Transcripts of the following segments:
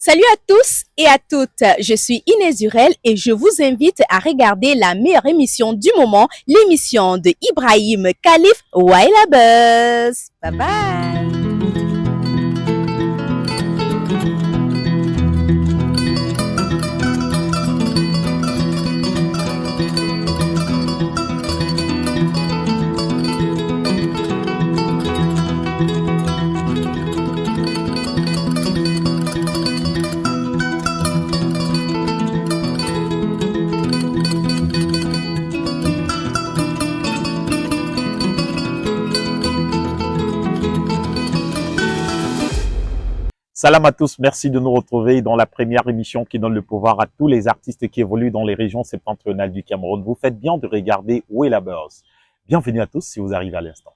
Salut à tous et à toutes, je suis Inès Durel et je vous invite à regarder la meilleure émission du moment, l'émission de Ibrahim Khalif Waila Buzz. Bye bye. Salam à tous, merci de nous retrouver dans la première émission qui donne le pouvoir à tous les artistes qui évoluent dans les régions septentrionales du Cameroun. Vous faites bien de regarder Waila Buzz. Bienvenue à tous si vous arrivez à l'instant.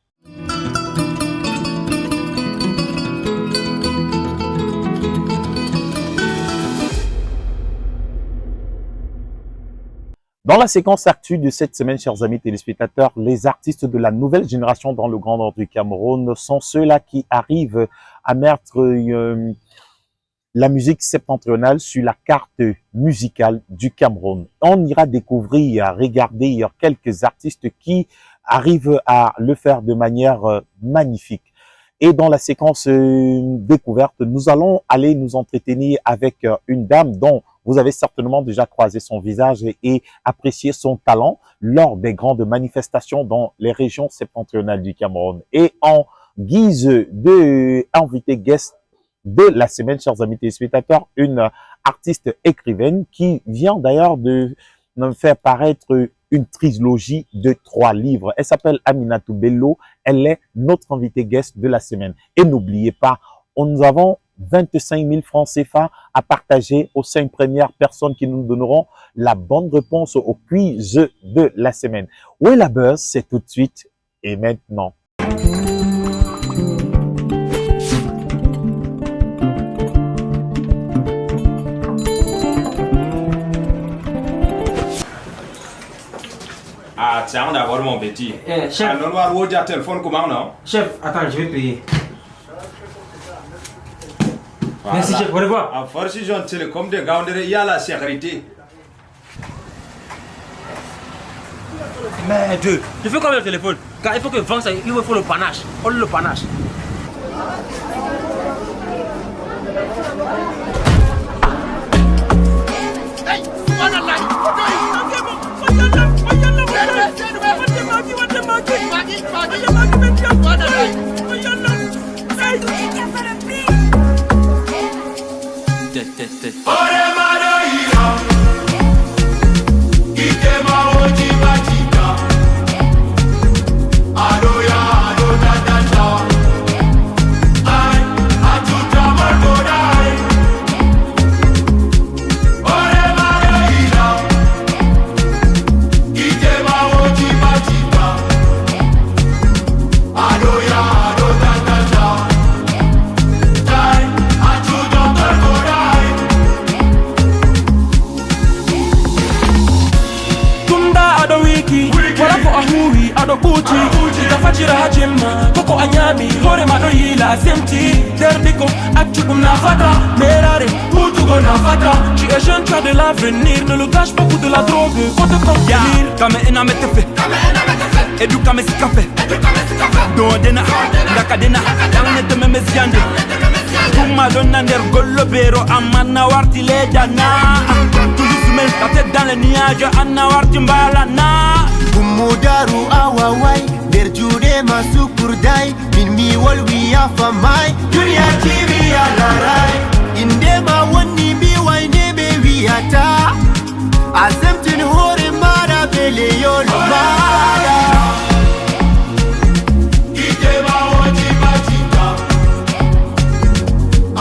Dans la séquence actu de cette semaine, chers amis téléspectateurs, les artistes de la nouvelle génération dans le Grand Nord du Cameroun sont ceux-là qui arrivent à mettre la musique septentrionale sur la carte musicale du Cameroun. On ira découvrir, regarder quelques artistes qui arrivent à le faire de manière magnifique. Et dans la séquence découverte, nous allons aller nous entretenir avec une dame dont vous avez certainement déjà croisé son visage et apprécié son talent lors des grandes manifestations dans les régions septentrionales du Cameroun. Et en guise de invité guest de la semaine, chers amis téléspectateurs, une artiste écrivaine qui vient d'ailleurs de nous faire paraître une trilogie de 3 livres. Elle s'appelle Aminatou Bello. Elle est notre invitée guest de la semaine. Et n'oubliez pas, nous avons 25 000 francs CFA à partager aux 5 premières personnes qui nous donneront la bonne réponse au quiz de la semaine. Waila Buzz, c'est tout de suite et maintenant. Ah, tiens, d'abord mon petit. Chef. Alors, on va téléphone comment, non? Chef, attends, je vais payer. Voilà. Merci, chef. Au revoir. À force, si j'en télécom de gars, il y a la sécurité. Merde. Je fais combien le téléphone? Car il faut que vendre ça, il faut le panache. On le panache. Tu es jeune, tu as de l'avenir, ne le gâche pas pour de la drogue, faut te contenir. Kame ena metefe, edu kame sikafe, do dena, ndakadena, yang nete meme ziande. Kuma donna nder gollo bero, amana warti ledana. Toujours soumet la tête dans les nuages, anna warti mbalana. Umudaru awawai, derjude masuk purdai, min mi walwi afamai, dunia TV alarai. Indema wani biwai nebe wiyata, azemtin hore mara bele yol mara. Idema wani matika,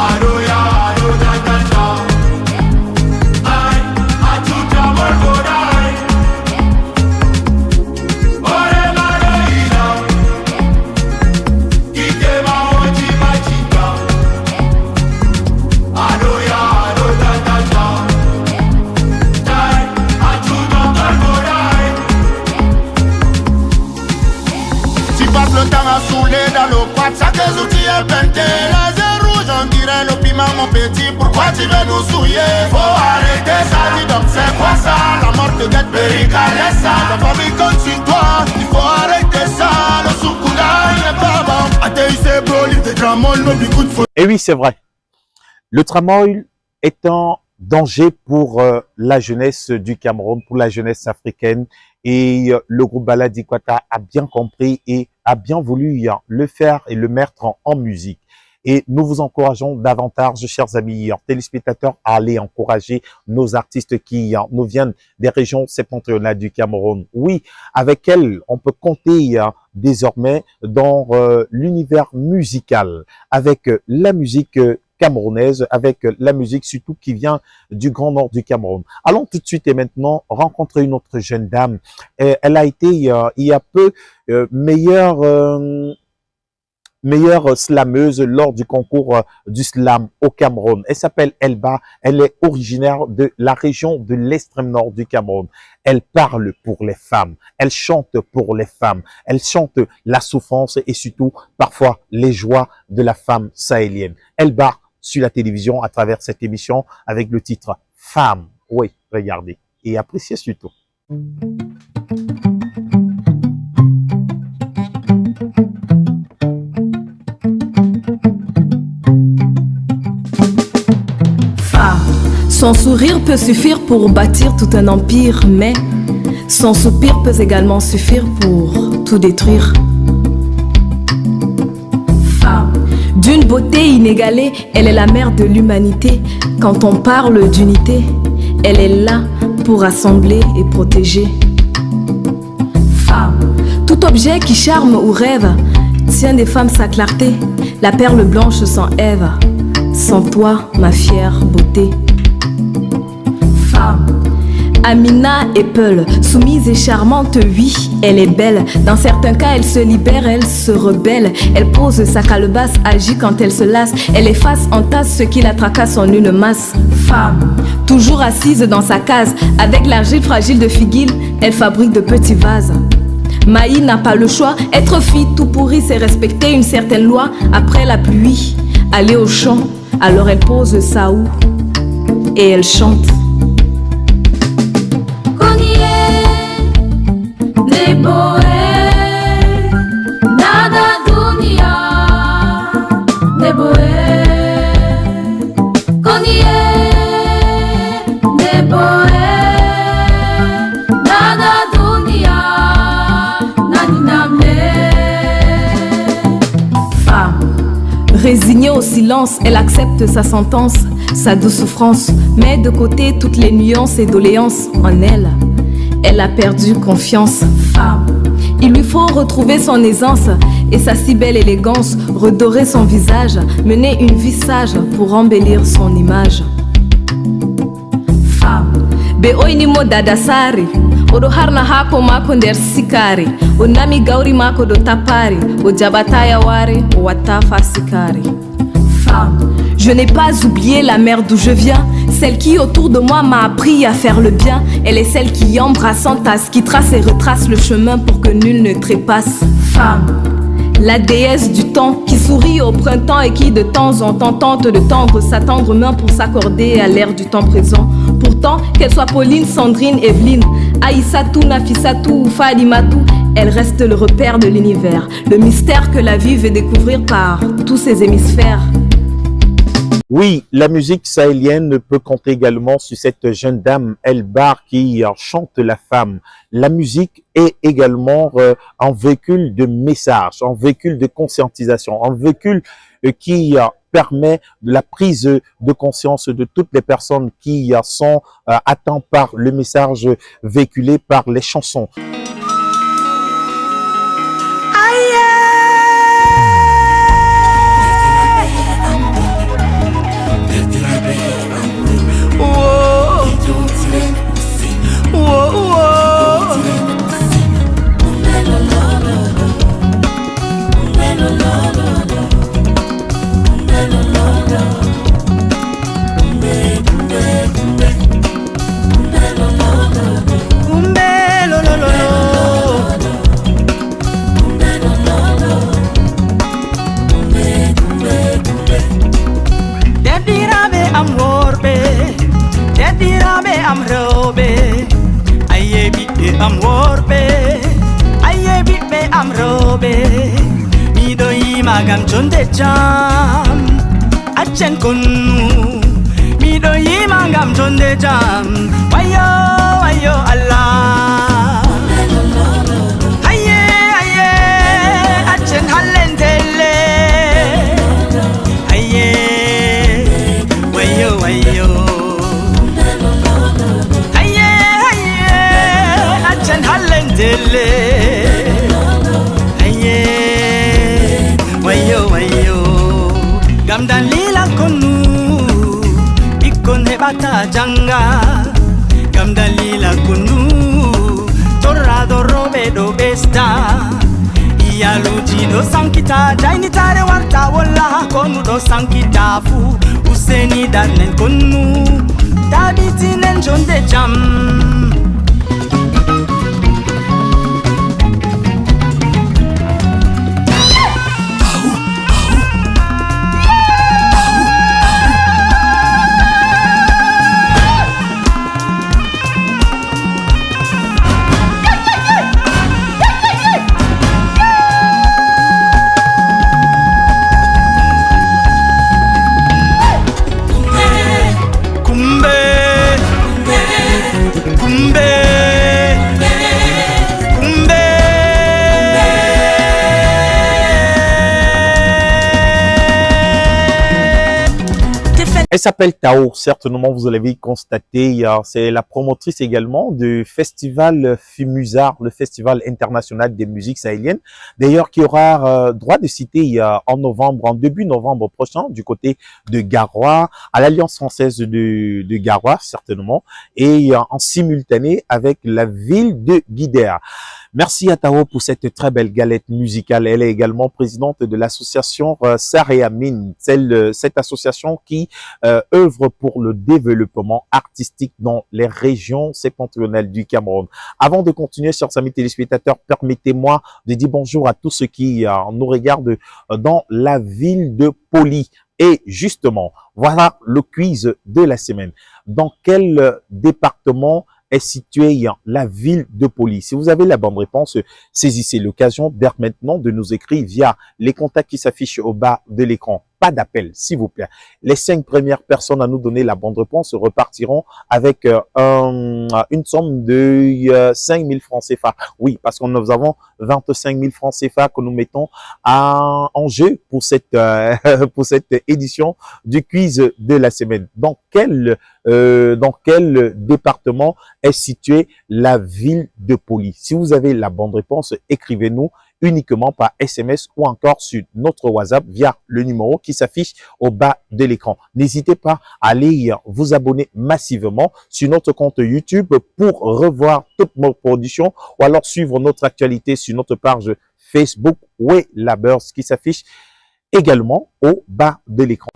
aroya aro dadata, ay atuta morgorai, ore mara ila. Idema wani matika. mon petit, pourquoi tu veux nous souiller? Faut arrêter ça, dis donc c'est quoi ça? La mort te guette, laisse ça. La famille compte sur toi, il faut arrêter ça. Le soukouda, il est pas bon. Athéïsé, bro, l'île de Tramol, no be good for. Et oui, c'est vrai. Le tramway est un danger pour la jeunesse du Cameroun, pour la jeunesse africaine. Et le groupe Baladi Kwata a bien compris et a bien voulu le faire et le mettre en musique. Et nous vous encourageons davantage, chers amis téléspectateurs, à aller encourager nos artistes qui nous viennent des régions septentrionales du Cameroun. Oui, avec elles, on peut compter désormais dans l'univers musical, avec la musique camerounaise, avec la musique surtout qui vient du grand nord du Cameroun. Allons tout de suite et maintenant rencontrer une autre jeune dame. Elle a été il y a peu meilleure slameuse lors du concours du slam au Cameroun. Elle s'appelle Elba. Elle est originaire de la région de l'extrême nord du Cameroun. Elle parle pour les femmes. Elle chante pour les femmes. Elle chante la souffrance et surtout parfois les joies de la femme sahélienne. Elba sur la télévision à travers cette émission avec le titre Femme. Oui, regardez et appréciez surtout. Son sourire peut suffire pour bâtir tout un empire, mais son soupir peut également suffire pour tout détruire. Femme, d'une beauté inégalée, elle est la mère de l'humanité. Quand on parle d'unité, elle est là pour rassembler et protéger. Femme, tout objet qui charme ou rêve tient des femmes sa clarté. La perle blanche sans Ève, sans toi, ma fière beauté. Amina est Peul, soumise et charmante, oui, elle est belle. Dans certains cas, elle se libère, elle se rebelle. Elle pose sa calebasse, agit quand elle se lasse. Elle efface en tasse ce qui la tracasse en une masse. Femme, toujours assise dans sa case, avec l'argile fragile de Figuil, elle fabrique de petits vases. Maï n'a pas le choix, être fille tout pourri, c'est respecter une certaine loi. Après la pluie, aller au champ, alors elle pose sa houe et elle chante. Résignée au silence, elle accepte sa sentence, sa douce souffrance, met de côté toutes les nuances et doléances en elle. Elle a perdu confiance. Femme, il lui faut retrouver son aisance et sa si belle élégance, redorer son visage, mener une vie sage pour embellir son image. Femme, beoinimo dadasari, odo harna hako mako nder sikari, o nami gauri mako do tapari, o jabataya wari, o watafa sikari. Femme, je n'ai pas oublié la mère d'où je viens, celle qui autour de moi m'a appris à faire le bien. Elle est celle qui embrasse en tasse, qui trace et retrace le chemin pour que nul ne trépasse. Femme, la déesse du temps qui sourit au printemps et qui de temps en temps tente de tendre sa tendre main pour s'accorder à l'ère du temps présent. Pourtant, qu'elle soit Pauline, Sandrine, Evelyne, Aïssatou, Nafissatou ou Fadimatou, elle reste le repère de l'univers, le mystère que la vie veut découvrir par tous ses hémisphères. Oui, la musique sahélienne peut compter également sur cette jeune dame Elba qui chante la femme. La musique est également un véhicule de message, un véhicule de conscientisation, un véhicule qui permet la prise de conscience de toutes les personnes qui sont atteintes par le message véhiculé par les chansons. Lo lo lo lo yimangam chonde jam achen konu mido yimangam chonde jam wayo wayo Allah aye aye achen halentele aye wayo wayo aye aye achen halentele gamdan lila konu bikon hebata janga gamdan lila konu torrado robe do besta iyaluji do sankita jaini tare warta walla konu do sankita fu useni danen konu tabitinen jonde jam Elle s'appelle Tao, certainement vous l'avez constaté, c'est la promotrice également du festival FIMUSAR, le festival international des musiques sahéliennes, d'ailleurs qui aura droit de citer en début novembre prochain, du côté de Garoua, à l'Alliance française de Garoua, certainement, et en simultané avec la ville de Guidère. Merci à Tao pour cette très belle galette musicale. Elle est également présidente de l'association Saréamine, cette association qui œuvre pour le développement artistique dans les régions septentrionales du Cameroun. Avant de continuer, chers amis téléspectateurs, permettez-moi de dire bonjour à tous ceux qui nous regardent dans la ville de Poli. Et justement, voilà le quiz de la semaine. Dans quel département est située la ville de Poli? Si vous avez la bonne réponse, saisissez l'occasion dès maintenant de nous écrire via les contacts qui s'affichent au bas de l'écran. Pas d'appel, s'il vous plaît. Les 5 premières personnes à nous donner la bonne réponse repartiront avec une somme de 5 000 francs CFA. Oui, parce que nous avons 25 000 francs CFA que nous mettons en jeu pour cette édition du quiz de la semaine. Dans quel département est située la ville de Poli? Si vous avez la bonne réponse, écrivez-nous uniquement par SMS ou encore sur notre WhatsApp via le numéro qui s'affiche au bas de l'écran. N'hésitez pas à aller vous abonner massivement sur notre compte YouTube pour revoir toutes nos productions ou alors suivre notre actualité sur notre page Facebook Wailabers qui s'affiche également au bas de l'écran.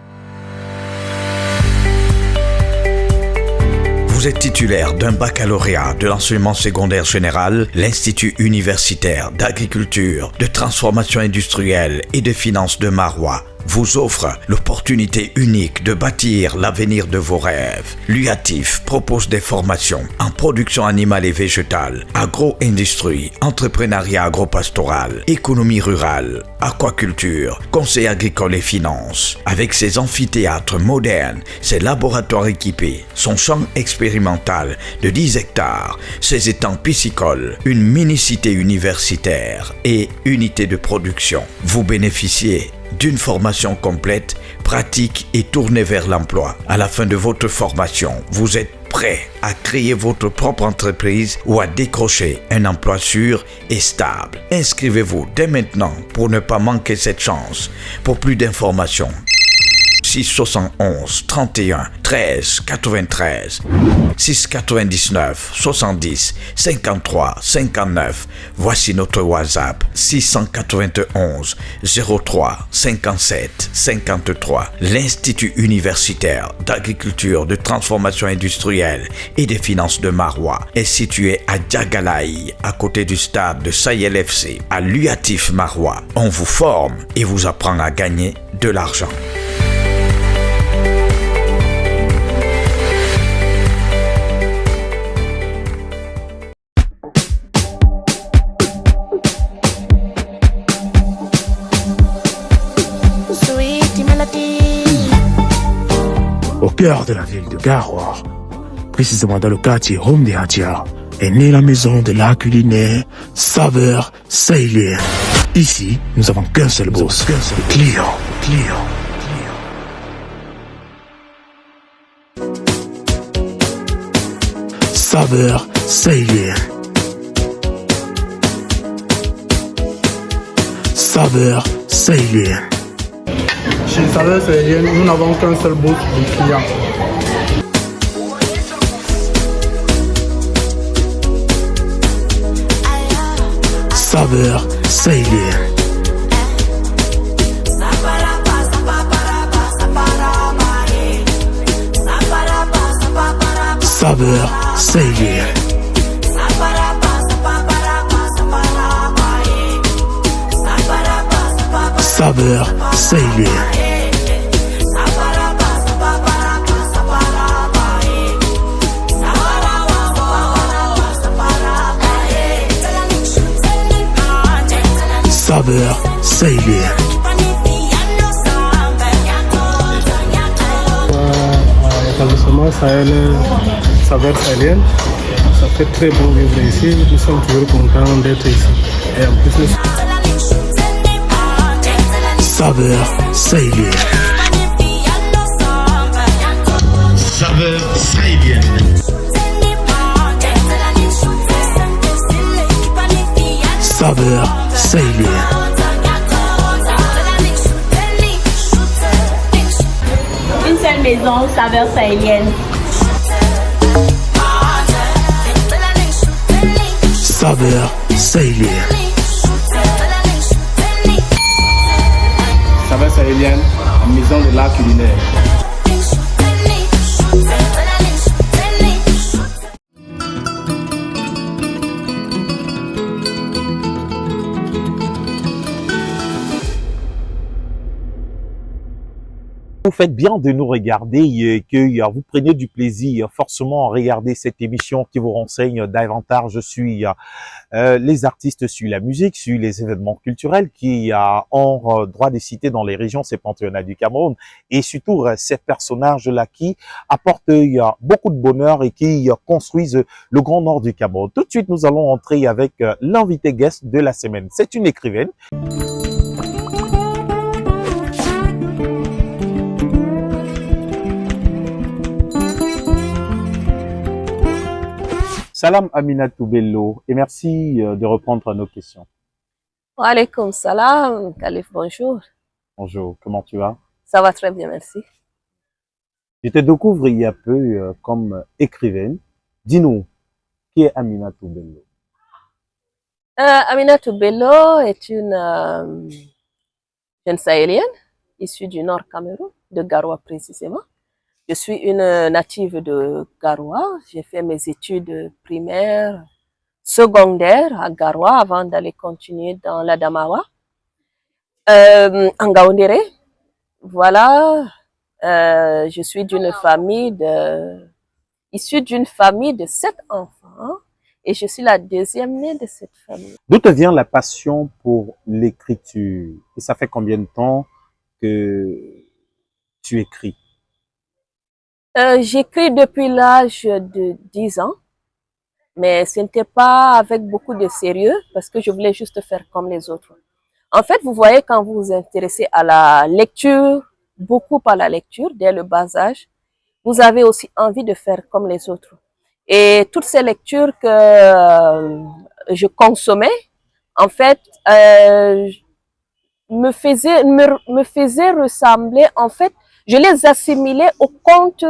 Vous êtes titulaire d'un baccalauréat de l'enseignement secondaire général, l'Institut universitaire d'agriculture, de transformation industrielle et de finances de Maroua vous offre l'opportunité unique de bâtir l'avenir de vos rêves. L'UATIF propose des formations en production animale et végétale, agro-industrie, entrepreneuriat agropastoral, économie rurale, aquaculture, conseil agricole et finances. Avec ses amphithéâtres modernes, ses laboratoires équipés, son champ expérimental de 10 hectares, ses étangs piscicoles, une mini-cité universitaire et unité de production. Vous bénéficiez d'une formation complète, pratique et tournée vers l'emploi. À la fin de votre formation, vous êtes prêt à créer votre propre entreprise ou à décrocher un emploi sûr et stable. Inscrivez-vous dès maintenant pour ne pas manquer cette chance. Pour plus d'informations, 671 31 13 93 699 70 53 59. Voici notre WhatsApp 691 03 57 53. L'Institut universitaire d'agriculture, de transformation industrielle et des finances de Maroua est situé à Djagalaï, à côté du stade de Sahel FC, à l'UATIF Maroua. On vous forme et vous apprend à gagner de l'argent. au cœur de la ville de Garoua, précisément dans le quartier Home de Hadia, est née la maison de l'art culinaire Saveur Sahélienne. Ici, nous avons qu'un seul boss, le client. Saveur Sahélienne. Saveur Sahélienne. Chez Saveur Sahélienne, nous n'avons qu'un seul boss, le client. Saveur Sahélienne. Saveur Sahélienne. Saveur Sahélienne. Saveur Sahélienne. L'établissement Saveur Sahélienne, ça fait très bon vivre ici. Nous sommes toujours contents d'être ici. Et en plus, Saveur Sahélienne. Saveur Sahélienne. Saveur Sahélienne. Une seule maison, Saveur Sahélienne. Saveur Sahélienne. Saveur Sahélienne, la maison de l'art culinaire. Vous faites bien de nous regarder et que vous preniez du plaisir forcément à regarder cette émission qui vous renseigne davantage sur les artistes, sur la musique, sur les événements culturels qui ont droit de citer dans les régions septentrionales du Cameroun et surtout ces personnages-là qui apportent beaucoup de bonheur et qui construisent le Grand Nord du Cameroun. Tout de suite, nous allons entrer avec l'invité guest de la semaine. C'est une écrivaine. Salam Aminatou Bello et merci de reprendre nos questions. Wa alaykoum salam, Khalif, bonjour. Bonjour, comment tu vas? Ça va très bien, merci. Je te découvre il y a peu comme écrivaine. Dis-nous, qui est Aminatou Bello? Aminatou Bello est une jeune sahélienne issue du Nord Cameroun, de Garoua précisément. Je suis une native de Garoua. J'ai fait mes études primaires, secondaires à Garoua avant d'aller continuer dans l'Adamawa, en Gaoundéré. Voilà, je suis issue d'une famille de 7 enfants et je suis la deuxième née de cette famille. D'où te vient la passion pour l'écriture? Et ça fait combien de temps que tu écris? J'écris depuis l'âge de 10 ans, mais ce n'était pas avec beaucoup de sérieux parce que je voulais juste faire comme les autres. En fait, vous voyez, quand vous vous intéressez à la lecture, beaucoup à la lecture dès le bas âge, vous avez aussi envie de faire comme les autres. Et toutes ces lectures que je consommais, en fait, me faisaient ressembler, en fait, je les assimilais aux contes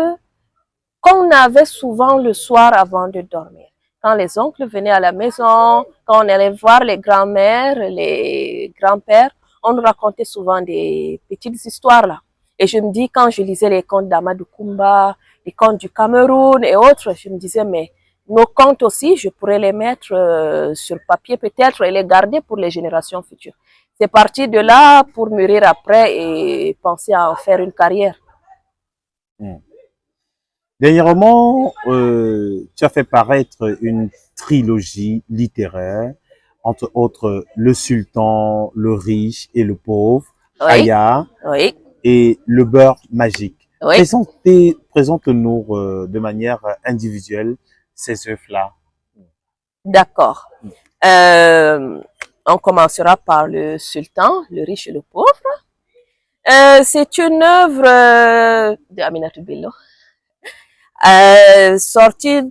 qu'on avait souvent le soir avant de dormir. Quand les oncles venaient à la maison, quand on allait voir les grands-mères, les grands-pères, on nous racontait souvent des petites histoires là. Et je me dis, quand je lisais les contes d'Amadou Koumba, les contes du Cameroun et autres, je me disais, mais nos contes aussi, je pourrais les mettre sur papier peut-être et les garder pour les générations futures. C'est parti de là pour mûrir après et penser à en faire une carrière. Dernièrement, tu as fait paraître une trilogie littéraire, entre autres Le Sultan, le Riche et le Pauvre, Oui. Aya Oui. et Le Beurre Magique. Oui. Présente-nous de manière individuelle ces œuvres-là. D'accord. On commencera par le sultan, le riche et le pauvre. C'est une œuvre de Aminatou Bello, sortie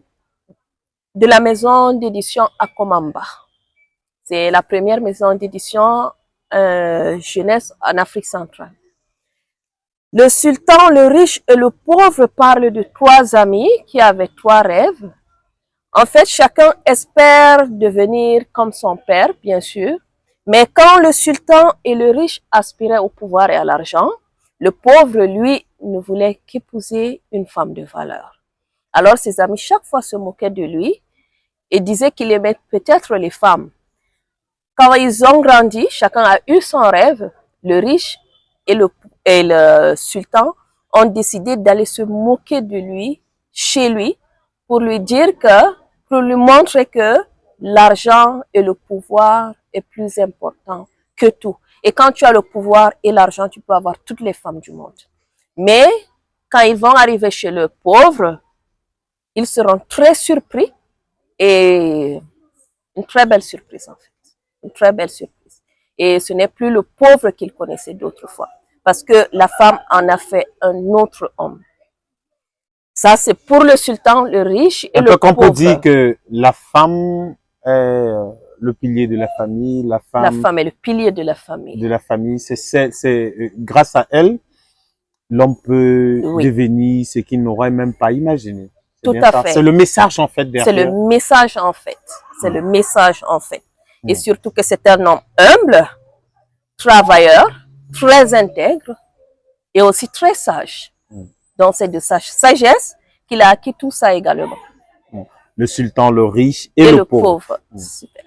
de la maison d'édition Akomamba. C'est la première maison d'édition jeunesse en Afrique centrale. Le sultan, le riche et le pauvre parlent de trois amis qui avaient trois rêves. En fait, chacun espère devenir comme son père, bien sûr. Mais quand le sultan et le riche aspiraient au pouvoir et à l'argent, le pauvre, lui, ne voulait qu'épouser une femme de valeur. Alors ses amis, chaque fois, se moquaient de lui et disaient qu'il aimait peut-être les femmes. Quand ils ont grandi, chacun a eu son rêve. Le riche et le sultan ont décidé d'aller se moquer de lui, chez lui, pour lui montrer que l'argent et le pouvoir est plus important que tout. Et quand tu as le pouvoir et l'argent, tu peux avoir toutes les femmes du monde. Mais quand ils vont arriver chez le pauvre, ils seront très surpris et une très belle surprise en fait. Une très belle surprise. Et ce n'est plus le pauvre qu'ils connaissaient d'autrefois. Parce que la femme en a fait un autre homme. Ça, c'est pour le sultan, le riche et le pauvre. On peut dire que la femme est le pilier de la famille. La femme est le pilier de la famille. C'est grâce à elle, l'homme peut devenir ce qu'il n'aurait même pas imaginé. Tout à fait. C'est le message en fait derrière. C'est le message en fait. C'est le message en fait. Et surtout que c'est un homme humble, travailleur, très intègre et aussi très sage. Donc c'est de sa sagesse qu'il a acquis tout ça également. Le sultan, le riche et le pauvre. Super.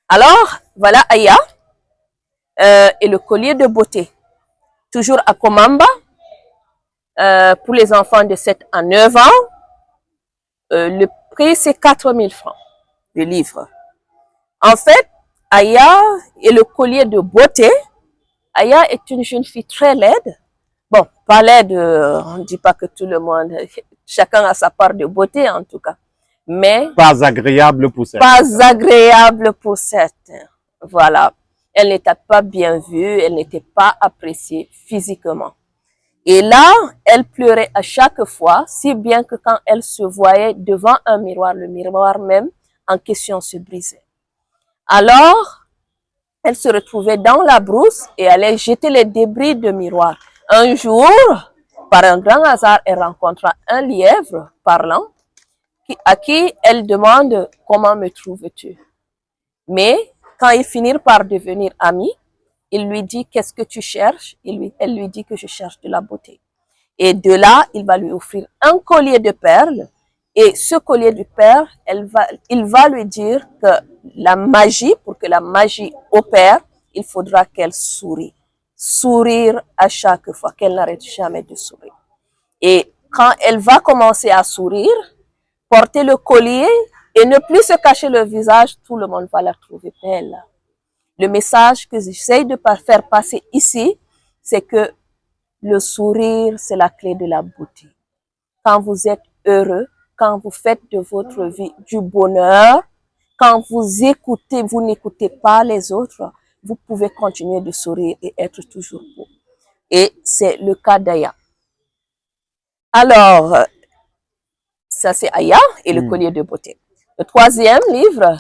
Alors, voilà Aya et le collier de beauté. Toujours à Komamba, pour les enfants de 7 à 9 ans. Le prix, c'est 4000 francs, le livre. En fait, Aya et le collier de beauté. Aya est une jeune fille très laide. Bon, pas laide, on ne dit pas que tout le monde, chacun a sa part de beauté en tout cas. Mais pas agréable pour certains. Pas agréable pour certains. Voilà. Elle n'était pas bien vue, elle n'était pas appréciée physiquement. Et là, elle pleurait à chaque fois, si bien que quand elle se voyait devant un miroir, le miroir même en question se brisait. Alors, elle se retrouvait dans la brousse et allait jeter les débris de miroir. Un jour, par un grand hasard, elle rencontra un lièvre parlant à qui elle demande « Comment me trouves-tu » Mais quand ils finirent par devenir amis, il lui dit « Qu'est-ce que tu cherches ?» Elle lui dit que je cherche de la beauté. Et de là, il va lui offrir un collier de perles. Et ce collier de perles, il va lui dire que la magie, pour que la magie opère, il faudra qu'elle sourie. Sourire à chaque fois, qu'elle n'arrête jamais de sourire. Et quand elle va commencer à sourire, porter le collier et ne plus se cacher le visage, tout le monde va la trouver belle. Le message que j'essaie de faire passer ici, c'est que le sourire, c'est la clé de la beauté. Quand vous êtes heureux, quand vous faites de votre vie du bonheur, quand vous écoutez, vous n'écoutez pas les autres, vous pouvez continuer de sourire et être toujours beau. Et c'est le cas d'Aya. Alors, ça c'est Aya et le collier de beauté. Le troisième livre,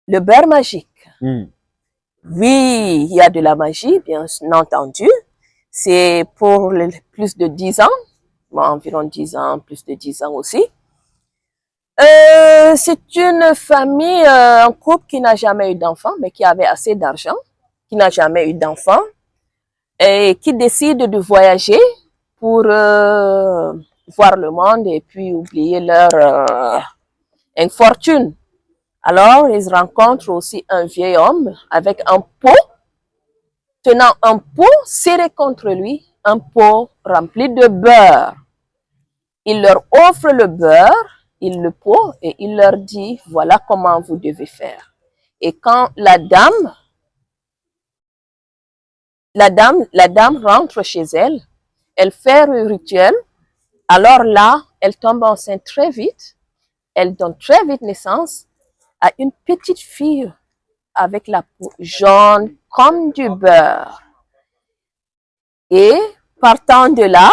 le beurre magique. Oui, il y a de la magie, bien entendu. C'est pour plus de 10 ans, bon, environ 10 ans, plus de 10 ans aussi. C'est une famille, un couple qui n'a jamais eu d'enfant, mais qui avait assez d'argent, qui n'a jamais eu d'enfant, et qui décide de voyager pour voir le monde et puis oublier leur infortune. Alors, ils rencontrent aussi un vieil homme avec un pot, tenant un pot serré contre lui, un pot rempli de beurre. Il leur offre le beurre, le pot, et il leur dit, voilà comment vous devez faire. Et quand la dame rentre chez elle, elle fait le rituel. Alors là, elle tombe enceinte très vite. Elle donne très vite naissance à une petite fille avec la peau jaune comme du beurre. Et partant de là,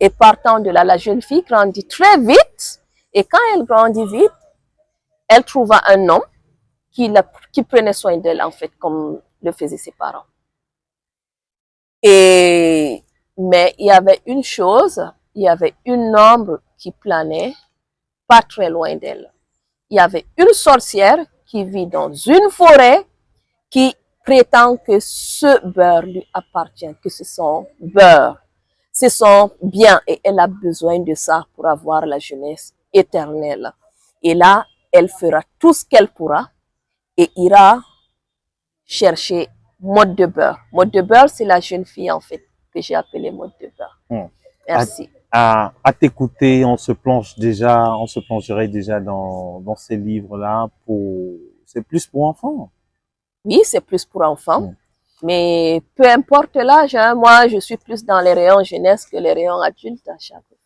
la jeune fille grandit très vite. Et quand elle grandit vite, elle trouva un homme qui prenait soin d'elle, en fait, comme le faisaient ses parents. Mais il y avait une chose, il y avait une ombre qui planait pas très loin d'elle. Il y avait une sorcière qui vit dans une forêt qui prétend que ce beurre lui appartient, que c'est son beurre, c'est son bien et elle a besoin de ça pour avoir la jeunesse éternelle. Et là, elle fera tout ce qu'elle pourra et ira chercher Mode de beurre. Mode de beurre, c'est la jeune fille en fait que j'ai appelée Mode de beurre. Merci. À t'écouter, on se plongerait déjà dans ces livres-là c'est plus pour enfants. Oui, c'est plus pour enfants. Mais peu importe l'âge, hein, moi, je suis plus dans les rayons jeunesse que les rayons adultes à chaque fois.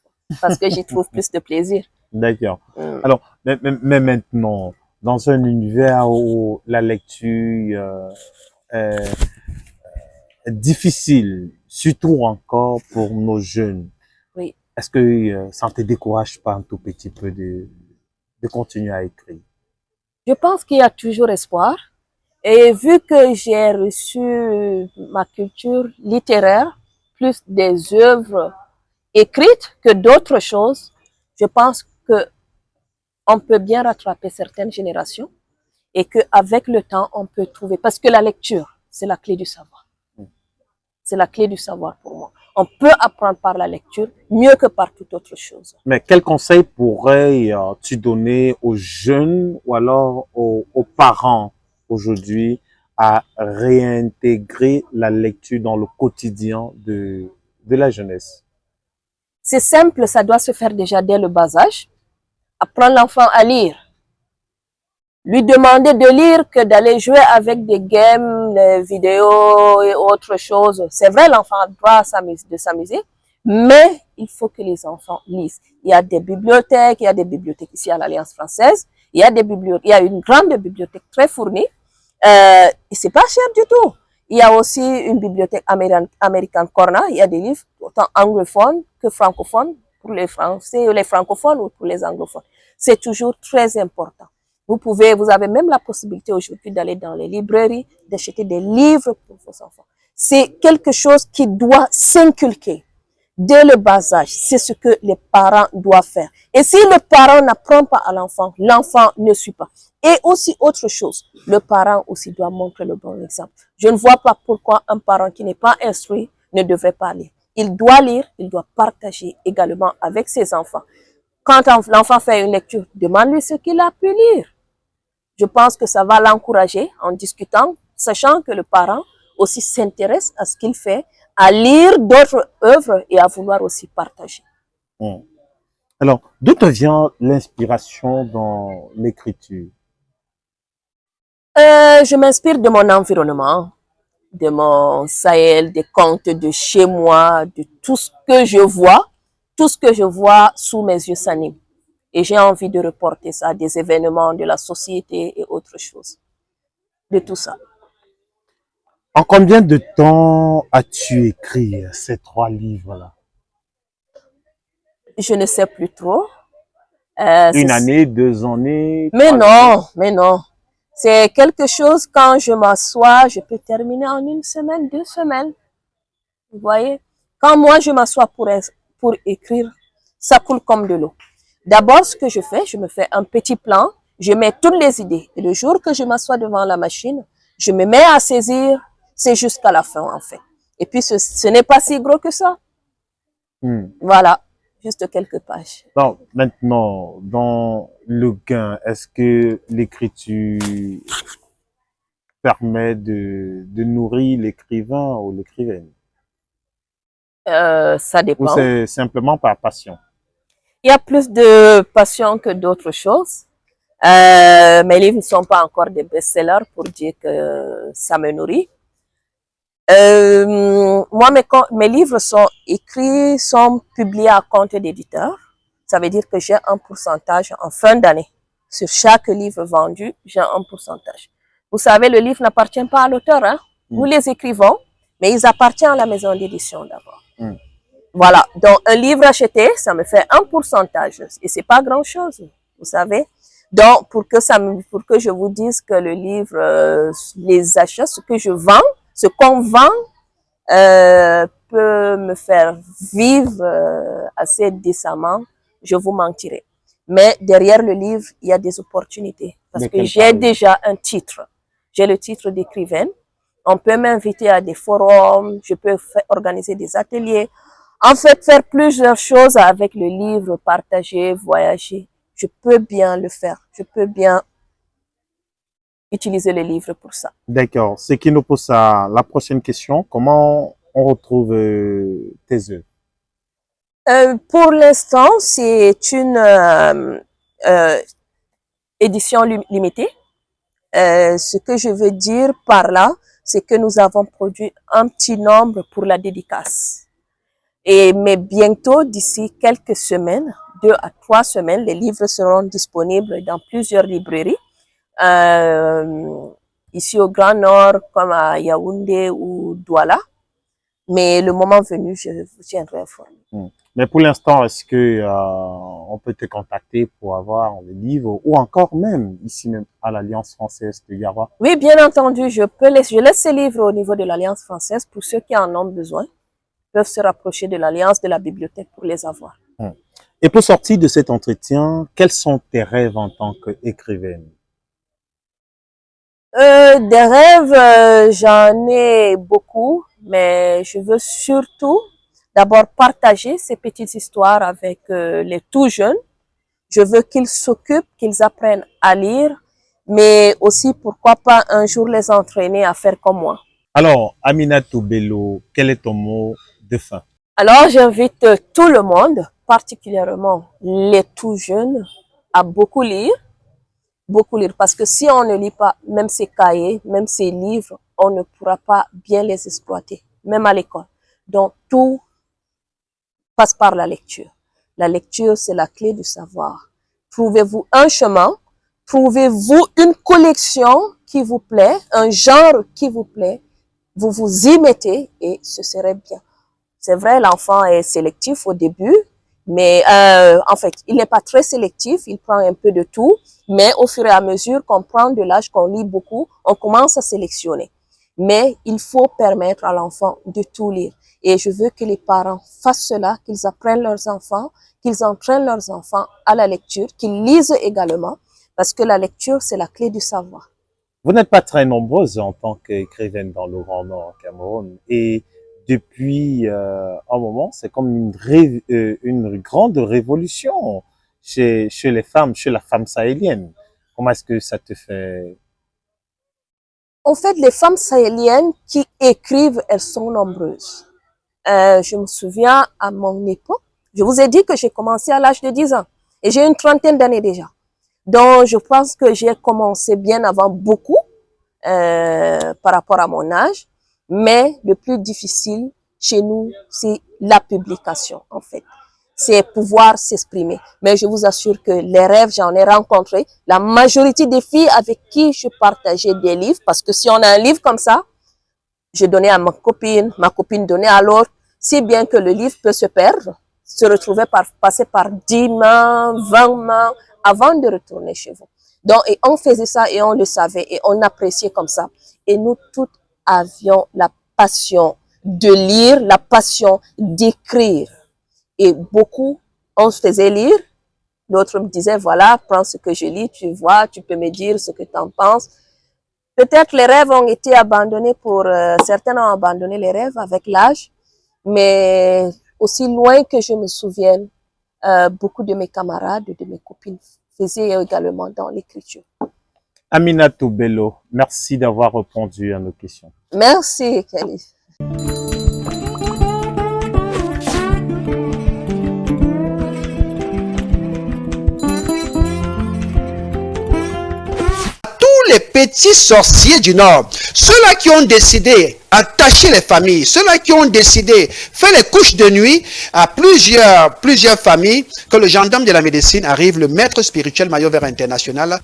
Parce que j'y trouve plus de plaisir. D'accord. Alors, mais maintenant, dans un univers où la lecture est difficile, surtout encore pour nos jeunes, oui. Est-ce que ça ne te décourage pas un tout petit peu de continuer à écrire? Je pense qu'il y a toujours espoir. Et vu que j'ai reçu ma culture littéraire, plus des œuvres écrites que d'autres choses, je pense que on peut bien rattraper certaines générations et qu'avec le temps, on peut trouver... Parce que la lecture, c'est la clé du savoir. C'est la clé du savoir pour moi. On peut apprendre par la lecture mieux que par toute autre chose. Mais quel conseil pourrais-tu donner aux jeunes ou alors aux parents aujourd'hui à réintégrer la lecture dans le quotidien de la jeunesse? C'est simple, ça doit se faire déjà dès le bas âge. Apprendre l'enfant à lire. Lui demander de lire que d'aller jouer avec des games, des vidéos et autre chose. C'est vrai, l'enfant a le droit de s'amuser, mais il faut que les enfants lisent. Il y a des bibliothèques ici à l'Alliance française. Il y a une grande bibliothèque très fournie. Et c'est pas cher du tout. Il y a aussi une bibliothèque américaine Corner. Il y a des livres autant anglophones que francophones pour les Français, les francophones ou pour les anglophones. C'est toujours très important. Vous avez même la possibilité aujourd'hui d'aller dans les librairies, d'acheter des livres pour vos enfants. C'est quelque chose qui doit s'inculquer dès le bas âge. C'est ce que les parents doivent faire. Et si le parent n'apprend pas à l'enfant, l'enfant ne suit pas. Et aussi autre chose, le parent aussi doit montrer le bon exemple. Je ne vois pas pourquoi un parent qui n'est pas instruit ne devrait pas lire. Il doit lire, il doit partager également avec ses enfants. Quand l'enfant fait une lecture, demande-lui ce qu'il a pu lire. Je pense que ça va l'encourager en discutant, sachant que le parent aussi s'intéresse à ce qu'il fait, à lire d'autres œuvres et à vouloir aussi partager. Alors, d'où te vient l'inspiration dans l'écriture? Je m'inspire de mon environnement, de mon Sahel, des contes de chez moi, de tout ce que je vois sous mes yeux s'anime. Et j'ai envie de reporter ça à des événements de la société et autre chose. De tout ça. En combien de temps as-tu écrit ces 3 livres-là? Je ne sais plus trop. Une année, 2 années? Mais non. C'est quelque chose, quand je m'assois, je peux terminer en 1 semaine, 2 semaines. Vous voyez? Quand moi, je m'assois pour écrire, ça coule comme de l'eau. D'abord, ce que je fais, je me fais un petit plan, je mets toutes les idées. Et le jour que je m'assois devant la machine, je me mets à saisir, c'est jusqu'à la fin en fait. Et puis, ce n'est pas si gros que ça. Voilà, juste quelques pages. Donc, maintenant, dans le gain, est-ce que l'écriture permet de nourrir l'écrivain ou l'écrivaine? Ça dépend. Ou c'est simplement par passion? Il y a plus de passion que d'autres choses. Mes livres ne sont pas encore des best-sellers pour dire que ça me nourrit. Moi, mes livres sont écrits, sont publiés à compte d'éditeur. Ça veut dire que j'ai un pourcentage en fin d'année. Sur chaque livre vendu, j'ai un pourcentage. Vous savez, le livre n'appartient pas à l'auteur, hein. Nous les écrivons, mais ils appartiennent à la maison d'édition d'abord. Voilà. Donc, un livre acheté, ça me fait un pourcentage. Et c'est pas grand chose, vous savez. Donc, pour que je vous dise que le livre, les achats, ce que je vends, ce qu'on vend, peut me faire vivre assez décemment, je vous mentirai. Mais derrière le livre, il y a des opportunités. Parce que j'ai déjà un titre. J'ai le titre d'écrivaine. On peut m'inviter à des forums, je peux organiser des ateliers. En fait, faire plusieurs choses avec le livre, partager, voyager. Je peux bien le faire. Je peux bien utiliser le livre pour ça. D'accord. Ce qui nous pose à la prochaine question, comment on retrouve tes œuvres? Pour l'instant, c'est une édition limitée. Ce que je veux dire par là, c'est que nous avons produit un petit nombre pour la dédicace. Mais bientôt, d'ici quelques semaines, 2 à 3 semaines, les livres seront disponibles dans plusieurs librairies. Ici au Grand Nord, comme à Yaoundé ou Douala. Mais le moment venu, je vous tiendrai informé. Mais pour l'instant, est-ce que on peut te contacter pour avoir le livre ou encore même ici même à l'Alliance française de Garoua? Oui, bien entendu, je laisse ces livres au niveau de l'Alliance française pour ceux qui en ont besoin. Peuvent se rapprocher de l'Alliance, de la bibliothèque pour les avoir. Et pour sortir de cet entretien, quels sont tes rêves en tant qu'écrivaine? Des rêves, j'en ai beaucoup, mais je veux surtout d'abord partager ces petites histoires avec les tout jeunes. Je veux qu'ils s'occupent, qu'ils apprennent à lire, mais aussi, pourquoi pas, un jour les entraîner à faire comme moi. Alors, Aminatou Bello, quel est ton mot de fin? Alors, j'invite tout le monde, particulièrement les tout jeunes, à beaucoup lire, parce que si on ne lit pas même ces cahiers, même ces livres, on ne pourra pas bien les exploiter, même à l'école. Donc, tout passe par la lecture. La lecture, c'est la clé du savoir. Trouvez-vous un chemin, trouvez-vous une collection qui vous plaît, un genre qui vous plaît, vous vous y mettez et ce serait bien. C'est vrai, l'enfant est sélectif au début, mais en fait, il n'est pas très sélectif, il prend un peu de tout, mais au fur et à mesure qu'on prend de l'âge, qu'on lit beaucoup, on commence à sélectionner. Mais il faut permettre à l'enfant de tout lire. Et je veux que les parents fassent cela, qu'ils apprennent leurs enfants, qu'ils entraînent leurs enfants à la lecture, qu'ils lisent également, parce que la lecture, c'est la clé du savoir. Vous n'êtes pas très nombreuses en tant qu'écrivaine dans le Grand Nord Cameroun. Et depuis un moment, c'est comme une grande révolution chez les femmes, chez la femme sahélienne. Comment est-ce que ça te fait? En fait, les femmes sahéliennes qui écrivent, elles sont nombreuses. Je me souviens à mon époque, je vous ai dit que j'ai commencé à l'âge de 10 ans et j'ai une trentaine d'années déjà. Donc, je pense que j'ai commencé bien avant beaucoup par rapport à mon âge, mais le plus difficile chez nous, c'est la publication en fait. C'est pouvoir s'exprimer. Mais je vous assure que les rêves, j'en ai rencontré. La majorité des filles avec qui je partageais des livres, parce que si on a un livre comme ça, je donnais à ma copine donnait à l'autre, si bien que le livre peut se perdre, se retrouver passer par 10 mains, 20 mains, avant de retourner chez vous. Donc, et on faisait ça et on le savait et on appréciait comme ça. Et nous toutes avions la passion de lire, la passion d'écrire. Et beaucoup, on se faisait lire. L'autre me disait, voilà, prends ce que je lis, tu vois, tu peux me dire ce que tu en penses. Peut-être les rêves ont été abandonnés certains ont abandonné les rêves avec l'âge, mais aussi loin que je me souvienne, beaucoup de mes camarades, de mes copines faisaient également dans l'écriture. Aminatou Bello, merci d'avoir répondu à nos questions. Merci, Kelly. Tous les petits sorciers du Nord, ceux-là qui ont décidé attacher les familles, ceux-là qui ont décidé faire les couches de nuit à plusieurs familles, que le gendarme de la médecine arrive, le maître spirituel Mayo Vert International.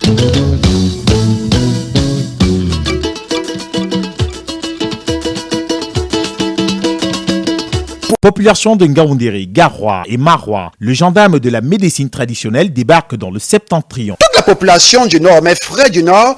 Population de Ngaoundéré, Garoua et Maroua, le gendarme de la médecine traditionnelle débarque dans le septentrion. Toute la population du Nord, mes frères du Nord,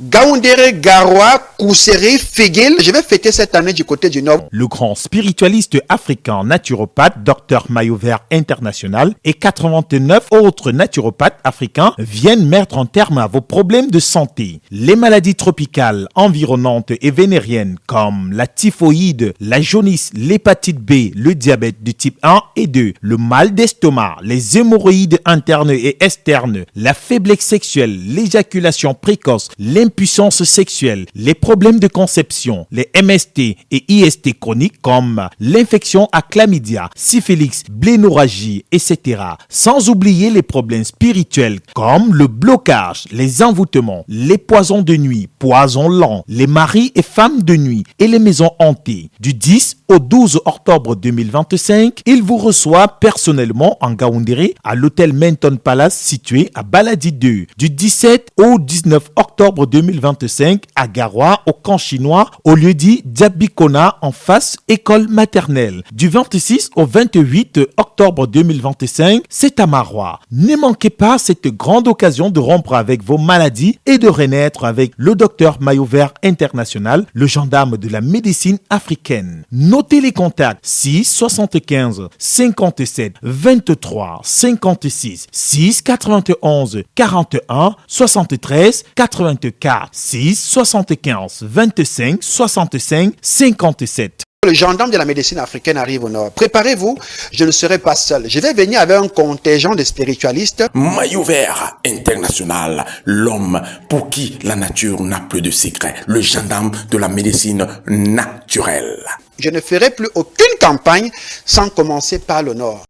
Ngaoundéré, Garoua, Kousseri, Figuil, je vais fêter cette année du côté du Nord. Le grand spiritualiste africain naturopathe, Dr Mayo Vert International et 89 autres naturopathes africains viennent mettre un terme à vos problèmes de santé. Les maladies tropicales, environnantes et vénériennes comme la typhoïde, la jaunisse, l'hépatite B, le diabète de type 1 et 2, le mal d'estomac, les hémorroïdes internes et externes, la faiblesse sexuelle, l'éjaculation précoce, l'impuissance sexuelle, les problèmes de conception, les MST et IST chroniques comme l'infection à chlamydia, syphilis, blénorragie, etc. Sans oublier les problèmes spirituels comme le blocage, les envoûtements, les poisons de nuit, poisons lents, les maris et femmes de nuit et les maisons hantées. Du 10 au 12 octobre 2025, il vous reçoit personnellement en Ngaoundéré à l'hôtel Menton Palace situé à Baladi 2. Du 17 au 19 octobre 2025 à Garoua au camp chinois au lieu dit Diabikona en face école maternelle. Du 26 au 28 octobre 2025, c'est à Maroua. Ne manquez pas cette grande occasion de rompre avec vos maladies et de renaître avec le docteur Mayo Vert International, le gendarme de la médecine africaine. Notez les contacts 6 75 57 23 56 6 91 41 73 84 6 75 25 65 57. Le gendarme de la médecine africaine arrive au Nord. Préparez-vous, je ne serai pas seul. Je vais venir avec un contingent de spiritualistes. Mayo Vert International, l'homme pour qui la nature n'a plus de secret. Le gendarme de la médecine naturelle. Je ne ferai plus aucune campagne sans commencer par le Nord.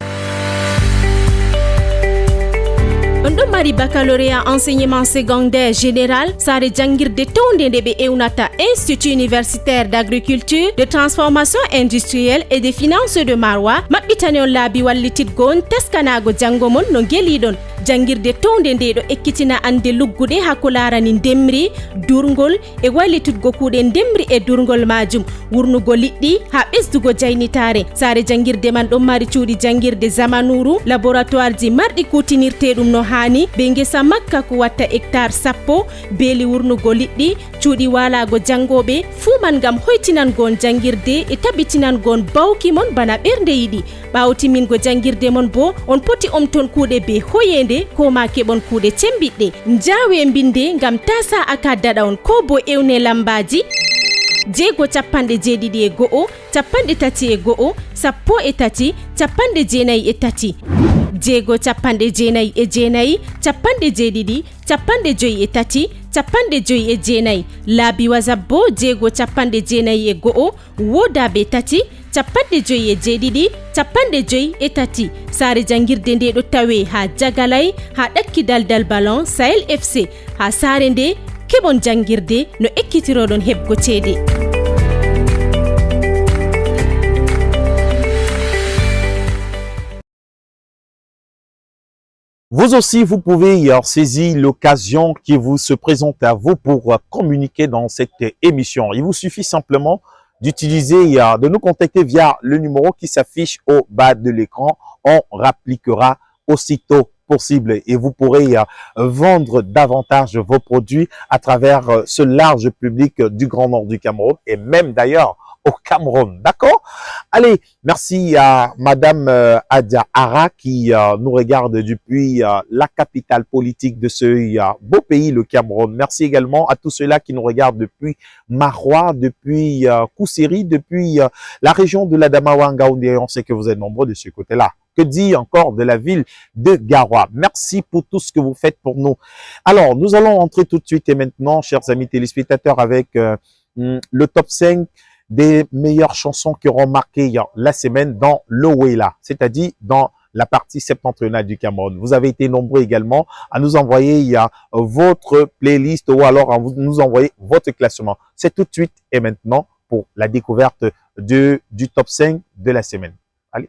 On ɗo mari baccalauréat enseignement secondaire général sare jangirde tonde nde ɓe ewnata institut universitaire d'agriculture de transformation industrielle et de finance de Maroua maɓɓitani on laabi wallititgo on teskanago janggo mon no gueliɗon jangirde tonde nde ɗo ekkitina ande lugguɗe hakko larani ndemri durgol e wallitutgo kuuɗe ndemri e durgol majum wurnugo liɗɗi ha ɓesdugo jaynitare sare jangirde man ɗon mari cuuɗi jangirde zamanuru laboratoire ji marɗi kutinirteɗum no hani be ngesa makka ko watta hectare sappo beeli wurnugo liɗɗi cuuɗi walago jangoɓe fuu man ngam hoytinangon jangirde e tabitinangon bawki mon bana ɓernde yiɗi ɓawo timmingo jangirde mon bo on poti omton kuuɗe be hoyende ko ma keɓon kuuɗe cembiɗɗe njawe mbinde ngam tasa aka daɗa on ko bo ewne lambaji jeego capanɗe jeeɗiɗi e go'o capanɗe tati e go'o sappo e tati capanɗe jeenayi e tati jeego capanɗe jeenayi e jeenayi capanɗe jeeɗiɗi capanɗe joyi e tati capanɗe joyi e jeenayi laabi wasap bo jeego capanɗe jeenayi e go'o wodaɓe tati capanɗe joyi e jeeɗiɗi capanɗe joyi e tati sare jangirde nde ɗo tawe ha jagalay ha ɗakki daldal ballon Sahel FC ha sare nde keɓon jangirde no ekkitiroɗon heɓgo ceede. Vous aussi, vous pouvez saisir l'occasion qui vous se présente à vous pour communiquer dans cette émission. Il vous suffit simplement d'utiliser, de nous contacter via le numéro qui s'affiche au bas de l'écran. On rappliquera aussitôt possible et vous pourrez vendre davantage vos produits à travers ce large public du Grand Nord du Cameroun et même d'ailleurs au Cameroun. D'accord? Allez, merci à Madame Adia Ara qui nous regarde depuis la capitale politique de ce beau pays, le Cameroun. Merci également à tous ceux-là qui nous regardent depuis Maroua, depuis Kousseri, depuis la région de l'Adamawa Ngaoundéré. On sait que vous êtes nombreux de ce côté-là. Que dire encore de la ville de Garoua? Merci pour tout ce que vous faites pour nous. Alors, nous allons entrer tout de suite et maintenant, chers amis téléspectateurs, avec le top 5 des meilleures chansons qui auront marqué la semaine dans l'Owela, c'est-à-dire dans la partie septentrionale du Cameroun. Vous avez été nombreux également à nous envoyer votre playlist ou alors à nous envoyer votre classement. C'est tout de suite et maintenant pour la découverte du top 5 de la semaine. Allez.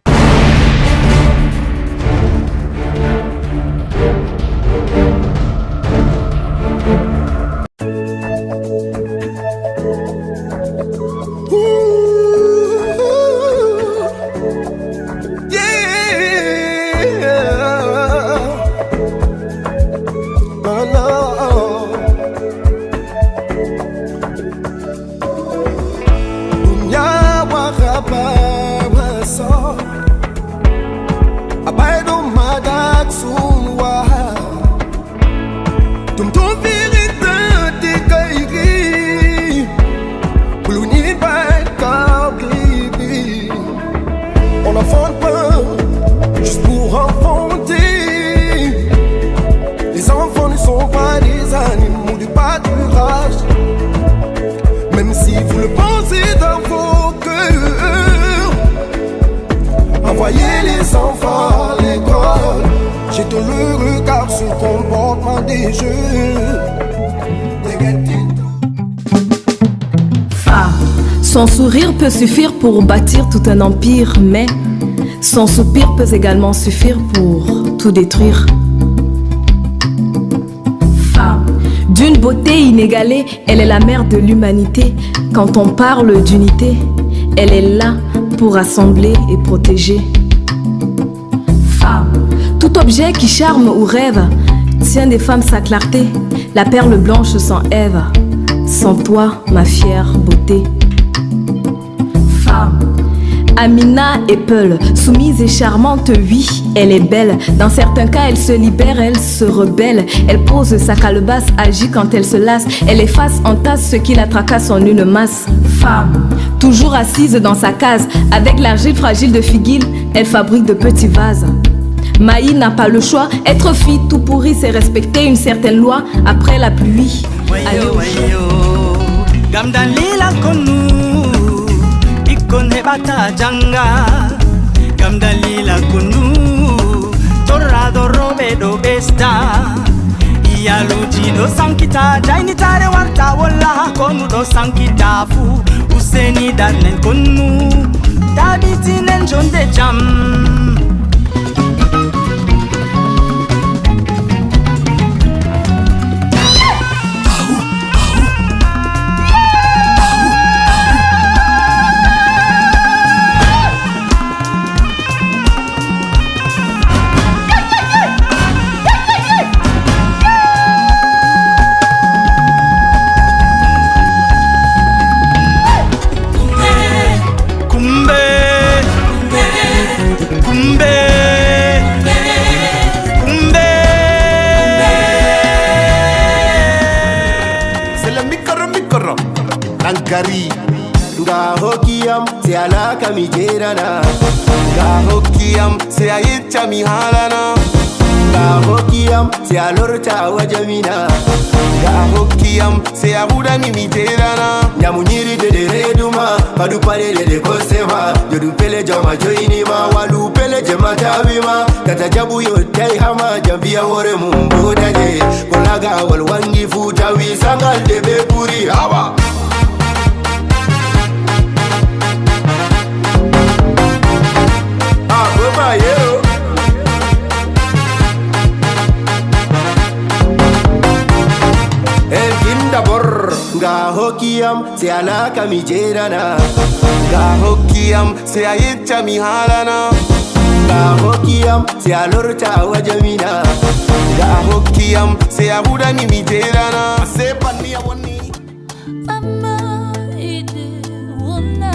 Envoyez les enfants à l'école. J'ai tout le regard sur le comportement des jeux. Femme, son sourire peut suffire pour bâtir tout un empire, mais son soupir peut également suffire pour tout détruire. Femme, d'une beauté inégalée, elle est la mère de l'humanité. Quand on parle d'unité, elle est là pour rassembler et protéger. Femme, tout objet qui charme ou rêve tient des femmes sa clarté. La perle blanche sans Ève, sans toi ma fière beauté. Femme, Amina et Peul, soumise et charmante, oui, elle est belle. Dans certains cas, elle se libère, elle se rebelle. Elle pose sa calebasse, agit quand elle se lasse. Elle efface en tasse ce qui la tracasse en une masse. Femme, toujours assise dans sa case, avec l'argile fragile de Figuil, elle fabrique de petits vases. Maï n'a pas le choix, être fille tout pourri, c'est respecter une certaine loi. Après la pluie, Ikone bata janga Gamdalila kunu Torrado robe do besta Iyaluji do sankita Jaini tare warta wala Konu do sankita fu Useni darnen kunu Tabiti nen jonde jam Gari Nga hokiyam se alaka mi jerana Nga hokiyam se ayicha mi halana Nga hokiyam se alorta wajamina Nga hokiyam se ahuda mi jerana Nyamunyiri de reduma Padu pale de kosema Jodu pele jama joinima Walu pele jema tabima Kata jabu yotai hama Jambia hore mumboda je Kolaga walwangi futa Wisangal de bepuri hawa Nga hokiyam se alaka mi jerana Nga hokiyam se ayicha mi halana Nga hokiyam se alorta wajamina Nga hokiyam se ahuda mi jerana Se pani awani Mama ide wona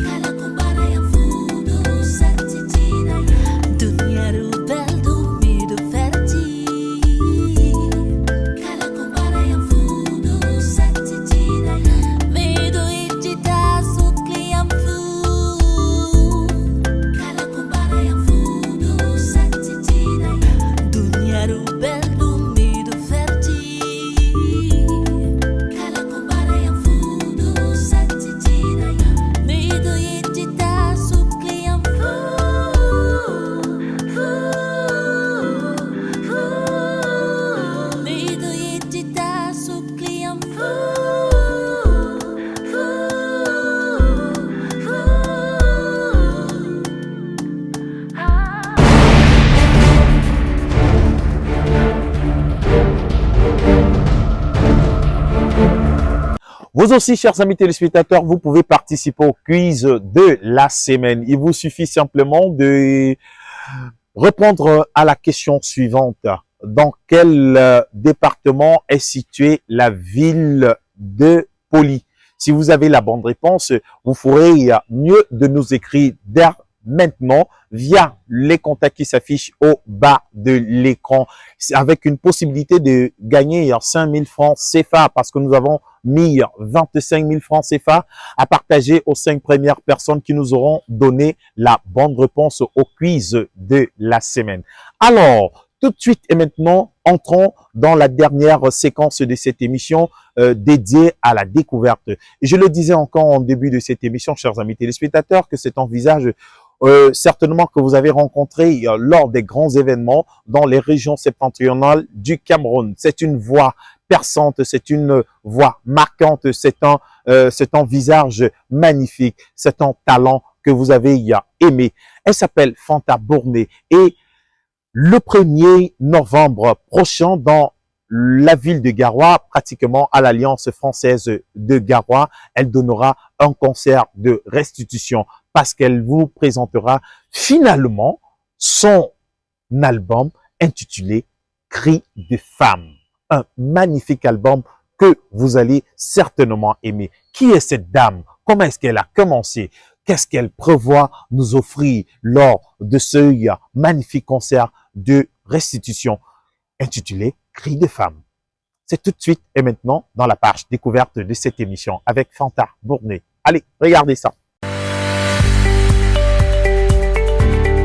Kala kumbara ya fudu satitira Dunia rubel dumido ferti Kala kumbara ya fudu satitira Medo itita sukli am fu Kala kumbara ya fudu satitira Vous aussi, chers amis téléspectateurs, vous pouvez participer au quiz de la semaine. Il vous suffit simplement de répondre à la question suivante. Dans quel département est située la ville de Poli? Si vous avez la bonne réponse, vous ferez mieux de nous écrire dès maintenant via les contacts qui s'affichent au bas de l'écran, avec une possibilité de gagner 5 000 francs CFA, parce que nous avons mis 25 000 francs CFA à partager aux 5 premières personnes qui nous auront donné la bonne réponse au quiz de la semaine. Alors, tout de suite et maintenant, entrons dans la dernière séquence de cette émission dédiée à la découverte. Et je le disais encore en début de cette émission, chers amis téléspectateurs, que c'est un visage certainement que vous avez rencontré lors des grands événements dans les régions septentrionales du Cameroun. C'est une voix perçante, c'est une voix marquante, c'est un visage magnifique, c'est un talent que vous avez aimé. Elle s'appelle Fanta Bourné et le 1er novembre prochain dans la ville de Garoua, pratiquement à l'Alliance française de Garoua, elle donnera un concert de restitution parce qu'elle vous présentera finalement son album intitulé Cris de femme. Un magnifique album que vous allez certainement aimer. Qui est cette dame? Comment est-ce qu'elle a commencé? Qu'est-ce qu'elle prévoit nous offrir lors de ce magnifique concert de restitution intitulé Cris de femme? C'est tout de suite et maintenant dans la page découverte de cette émission avec Fanta Bourné. Allez, regardez ça.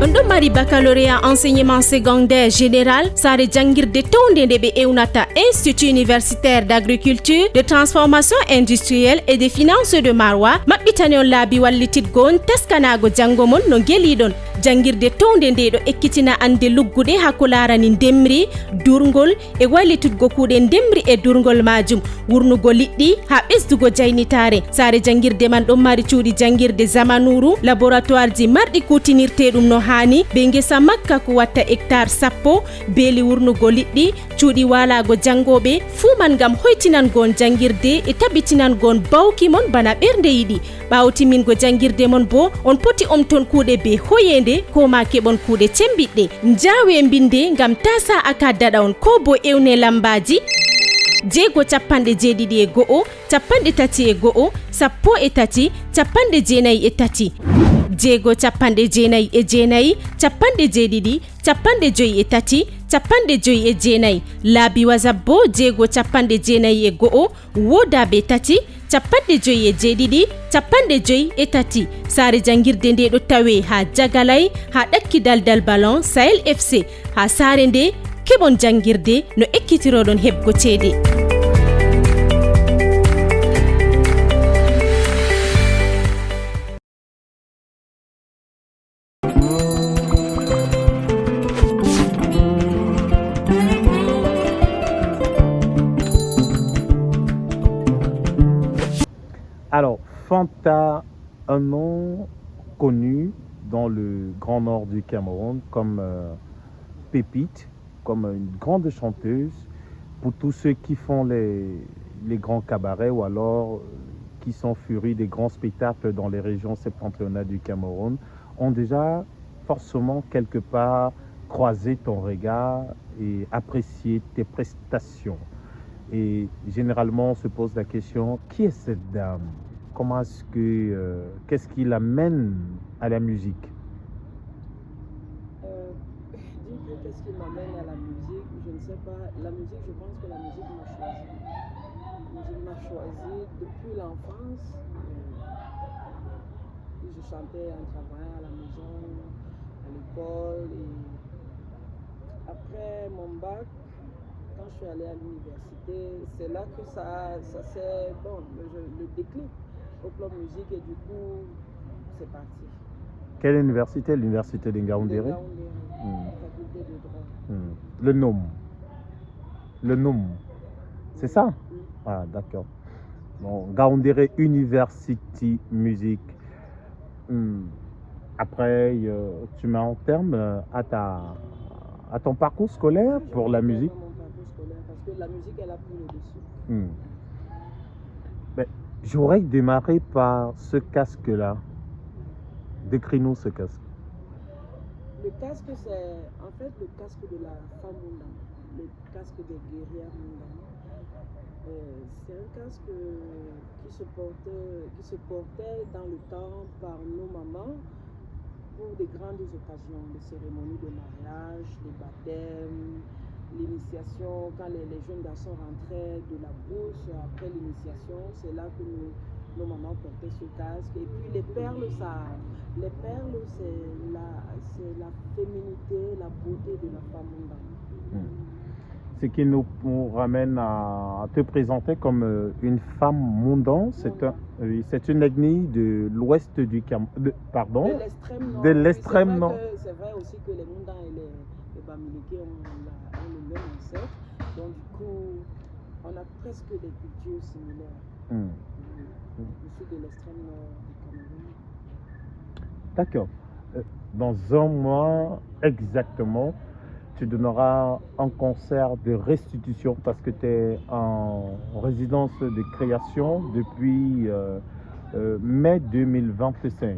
On mari baccalauréat enseignement secondaire général sare jangirde tonde nde ɓe ewnata institut universitaire d'agriculture de transformation industrielle et de finances de Marwa maɓɓitani on laabi wallititgo on teskanago janggo mon no gueliɗon. Jangirde tonde nde ɗo ekkitina ande lugguɗe hakko larani ndemri durgol e wallitutgo kuuɗe ndemri e durgol majum, wurnugo liɗɗi ha ɓesdugo jaynitare. sare jangirde man ɗon mari cuuɗi jangirde zamanuru, laboratoire ji marɗi kutinirteɗum no hani, be ngesa makka ko watta hectare 10, beeli wurnugo liɗɗi, cuuɗi walago jangoɓe fuu man ngam hoytinangon jangirde e tabitinangon bawki mon bana ɓernde yiɗi. ɓawo timmingo jangirde mon bo on poti omton kuuɗe be hoyende ko ma keɓon kuuɗe cembiɗɗe. Njawe mbinde ngam tasa aka daɗa on ko bo ewne lambaji 671, 31, 13, 93, 699, 92, 53, 59. laabi WhatsApp bo 691, wodaɓe 3, 57, 53. sare jangirde nde ɗo tawe ha Jagalay ha ɗakki daldal ballon Sahel FC. ha sare nde keɓon jangirde no ekkitiroɗon heɓgo ceede. Alors, Fanta, un nom connu dans le grand nord du Cameroun comme pépite, comme une grande chanteuse pour tous ceux qui font les grands cabarets ou alors qui sont furus des grands spectacles dans les régions septentrionales du Cameroun, ont déjà forcément quelque part croisé ton regard et apprécié tes prestations. Et généralement, on se pose la question, qui est cette dame? Comment est-ce que, qu'est-ce qui l'amène à la musique? Qu'est-ce qui m'amène à la musique? Je ne sais pas. La musique, je pense que la musique m'a choisi. La musique m'a choisi depuis l'enfance. Je chantais en travaillant à la maison, à l'école. Et après mon bac, quand je suis allée à l'université, c'est là que ça s'est, bon, le déclic au plan musique et du coup, c'est parti. Quelle université? L'université de Ngaoundéré? Faculté de droit. Le NOM. Le NOM. C'est ça? Ah, d'accord. Bon, Ngaoundéré University Music. Après, tu mets en terme à ton parcours scolaire pour la musique? Mon parcours scolaire parce que la musique, elle a pris le dessus. J'aurais démarré par ce casque-là. Décris-nous ce casque. Le casque, c'est en fait le casque de la femme Munda, le casque des guerrières Munda. C'est un casque qui se portait dans le temps par nos mamans pour des grandes occasions, les cérémonies de mariage, les baptêmes, l'initiation. Quand les jeunes garçons rentraient de la brousse après l'initiation, c'est là que nos mamans portaient ce casque. Et puis les perles, c'est la féminité, la beauté de la femme Munda. Ce qui nous ramène à te présenter comme une femme mondan. C'est une ethnie de l'ouest du Cameroun. Pardon? De l'extrême nord. De l'extrême nord. C'est vrai aussi que les Mundans et les Bamileke ont le même ancêtre. Donc du coup, on a presque des cultures similaires. Je suis de l'extrême nord du Cameroun. D'accord. Dans un mois exactement, tu donneras un concert de restitution parce que tu es en résidence de création depuis mai 2025.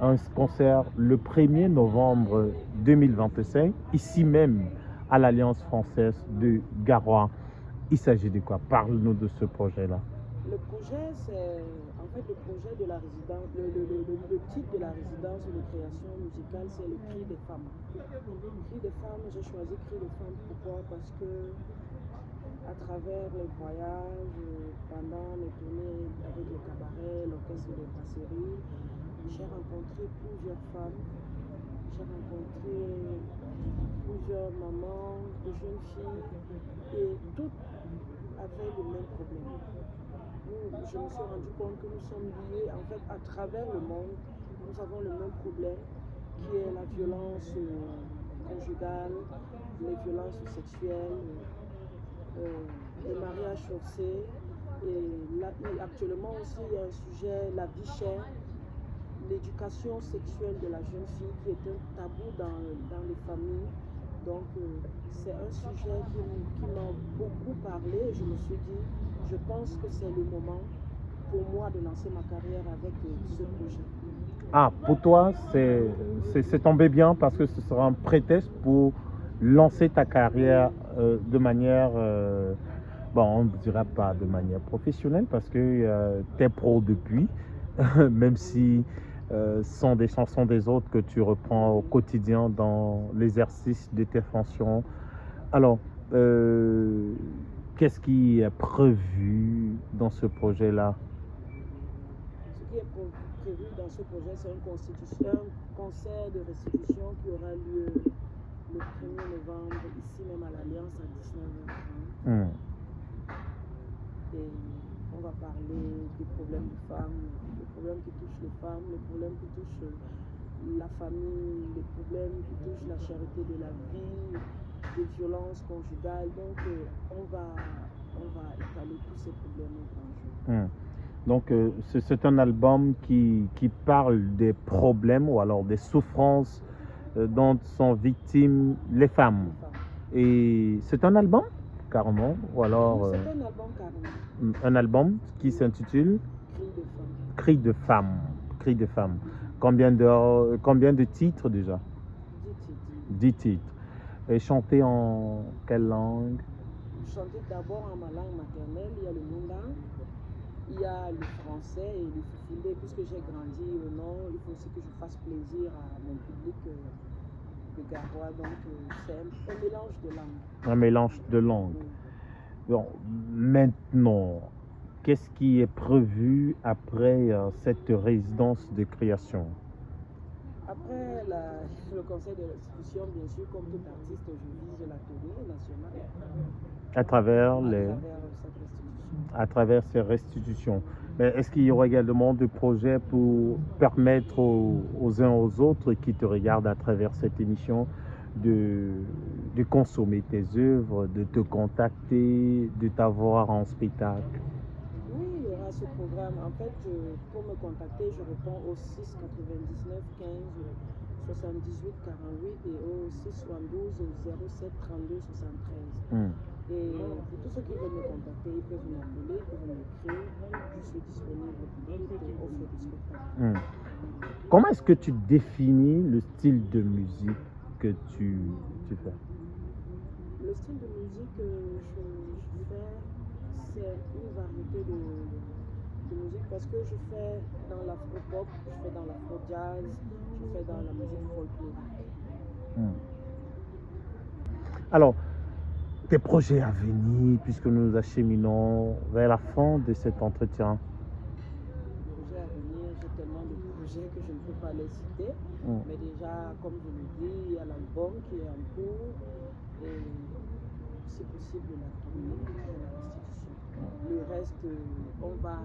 Un concert le 1er novembre 2025, ici même à l'Alliance française de Garoua. Il s'agit de quoi? Parle-nous de ce projet-là. Le projet, c'est en fait le projet de la résidence, le titre de la résidence de création musicale, c'est le cri des femmes. Cri des femmes, j'ai choisi cri des femmes, pourquoi? Parce que à travers les voyages, pendant mes tournées avec le cabaret, l'orchestre des brasseries, j'ai rencontré plusieurs femmes, j'ai rencontré plusieurs mamans, de jeunes filles, et toutes avaient le même problème. Je me suis rendu compte que nous sommes liés, en fait, à travers le monde, nous avons le même problème, qui est la violence conjugale, les violences sexuelles, les mariages forcés. Et actuellement aussi, il y a un sujet, la vie chère, l'éducation sexuelle de la jeune fille, qui est un tabou dans les familles. Donc, c'est un sujet qui m'a beaucoup parlé et je me suis dit, je pense que c'est le moment pour moi de lancer ma carrière avec ce projet. Ah, pour toi, c'est tombé bien parce que ce sera un prétexte pour lancer ta carrière de manière, bon, on ne dira pas de manière professionnelle parce que tu es pro depuis, même si ce sont des chansons des autres que tu reprends au quotidien dans l'exercice de tes fonctions. Alors, qu'est-ce qui est prévu dans ce projet-là? Ce qui est prévu dans ce projet, c'est un concert de restitution qui aura lieu le 1er novembre, ici même à l'Alliance à 19h30. Et on va parler des problèmes des femmes, les problèmes qui touchent les femmes, les problèmes qui touchent la famille, les problèmes qui touchent la charité de la vie, des violences conjugales. Donc on va étaler tous ces problèmes au grand jour. Donc c'est un album qui parle des problèmes ou alors des souffrances dont sont victimes les femmes. Et c'est un album carrément ou alors c'est un album carrément. Un album qui s'intitule Cri de femme. Cri de femme. Combien de titres déjà? 10 titres. Et chanté en quelle langue? Chanté d'abord en ma langue maternelle, il y a le Munda, il y a le français et le Fufulde. Puisque j'ai grandi au nord, il faut aussi que je fasse plaisir à mon public de Garoua. Donc c'est un mélange de langues. Un mélange de langues. Bon, maintenant, qu'est-ce qui est prévu après cette résidence de création? Après le conseil de restitution, bien sûr, comme tout artiste, je vise la tournée nationale. À travers ces restitutions. Mais est-ce qu'il y aura également des projets pour permettre aux uns aux autres qui te regardent à travers cette émission de consommer tes œuvres, de te contacter, de t'avoir en spectacle? Oui, il y aura à ce programme. En fait, pour me contacter, je réponds au 6 99 15 78 48 et au 6 72 07 32 73. Et pour tous ceux qui veulent me contacter, ils peuvent m'appeler, ils peuvent m'écrire. Je suis disponible pour toute offre de spectacle. Comment est-ce que tu définis le style de musique que tu fais? Le style de musique que je fais, c'est une variété de musique parce que je fais dans l'afro-pop, je fais dans l'afro-jazz, je fais dans la musique folklorique. Alors, tes projets à venir, puisque nous nous acheminons vers la fin de cet entretien. Projets à venir, j'ai tellement de projets que je ne peux pas les citer. Mais déjà, comme je le dis, il y a l'album qui est en cours et si possible la tournée de la restitution. Le reste, on va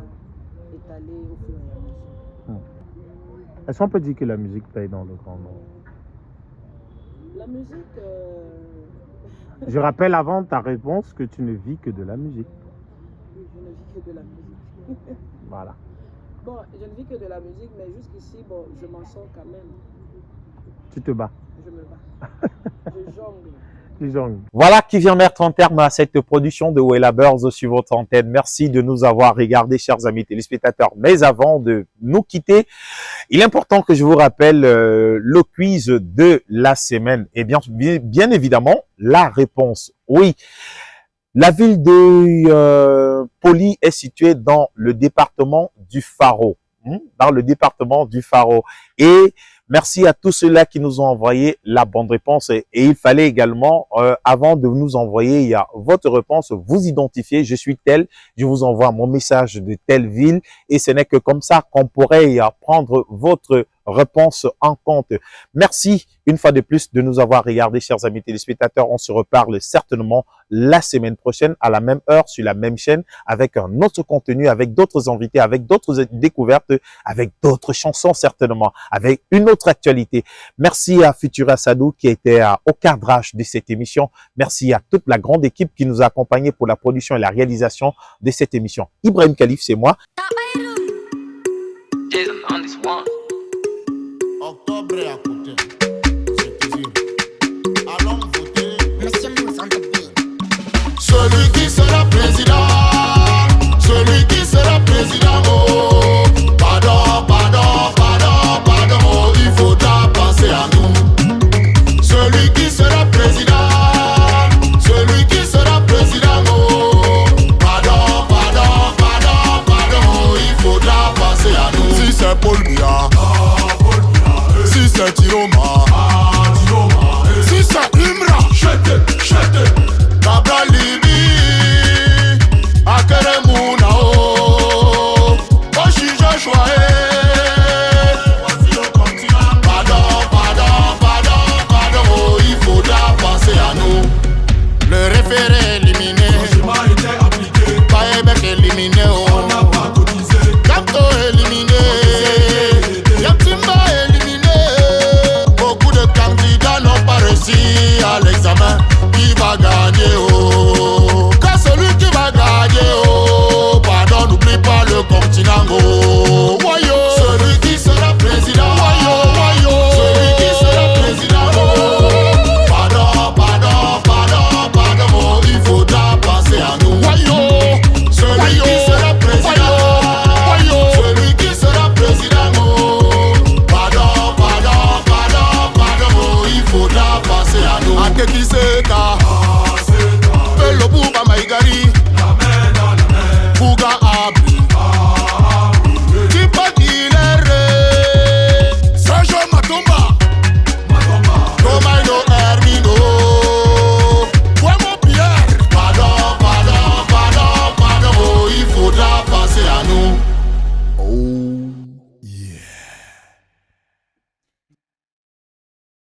étaler au fur et à mesure. Est-ce qu'on peut dire que la musique paye dans le grand nombre? La musique... Je rappelle avant ta réponse que tu ne vis que de la musique. Oui, je ne vis que de la musique. Voilà. Bon, je ne vis que de la musique, mais jusqu'ici, bon, je m'en sors quand même. Tu te bats. Je me bats. Je jongle. Voilà qui vient mettre un terme à cette production de Wella Buzz sur votre antenne. Merci de nous avoir regardés, chers amis téléspectateurs. Mais avant de nous quitter, il est important que je vous rappelle le quiz de la semaine. Et bien évidemment, la réponse, oui. La ville de Poli est située dans le département du Faro. Dans le département du Faro. Et merci à tous ceux-là qui nous ont envoyé la bonne réponse. Et il fallait également, avant de nous envoyer votre réponse, vous identifier. Je suis tel, je vous envoie mon message de telle ville. Et ce n'est que comme ça qu'on pourrait prendre votre réponse en compte. Merci une fois de plus de nous avoir regardés, chers amis téléspectateurs. On se reparle certainement la semaine prochaine à la même heure sur la même chaîne avec un autre contenu, avec d'autres invités, avec d'autres découvertes, avec d'autres chansons certainement, avec une autre actualité. Merci à Futura Sadou qui était au cadrage de cette émission. Merci à toute la grande équipe qui nous a accompagnés pour la production et la réalisation de cette émission. Ibrahim Khalif, c'est moi. Octobre est à côté. C'est plaisir. Allons voter. Monsieur Moussa Celui qui sera président. Celui qui sera président. Oh, pardon, pardon, pardon, pardon. Oh, il faudra penser à nous. Celui qui sera président. Celui qui sera président. Oh, pardon, pardon, pardon, pardon. Oh, il faudra penser à nous. Si c'est Paul Biya. Si c'est Tiroma, si c'est Imra, chete, Kabra Libi, Akere Muna, Oshija Chouae.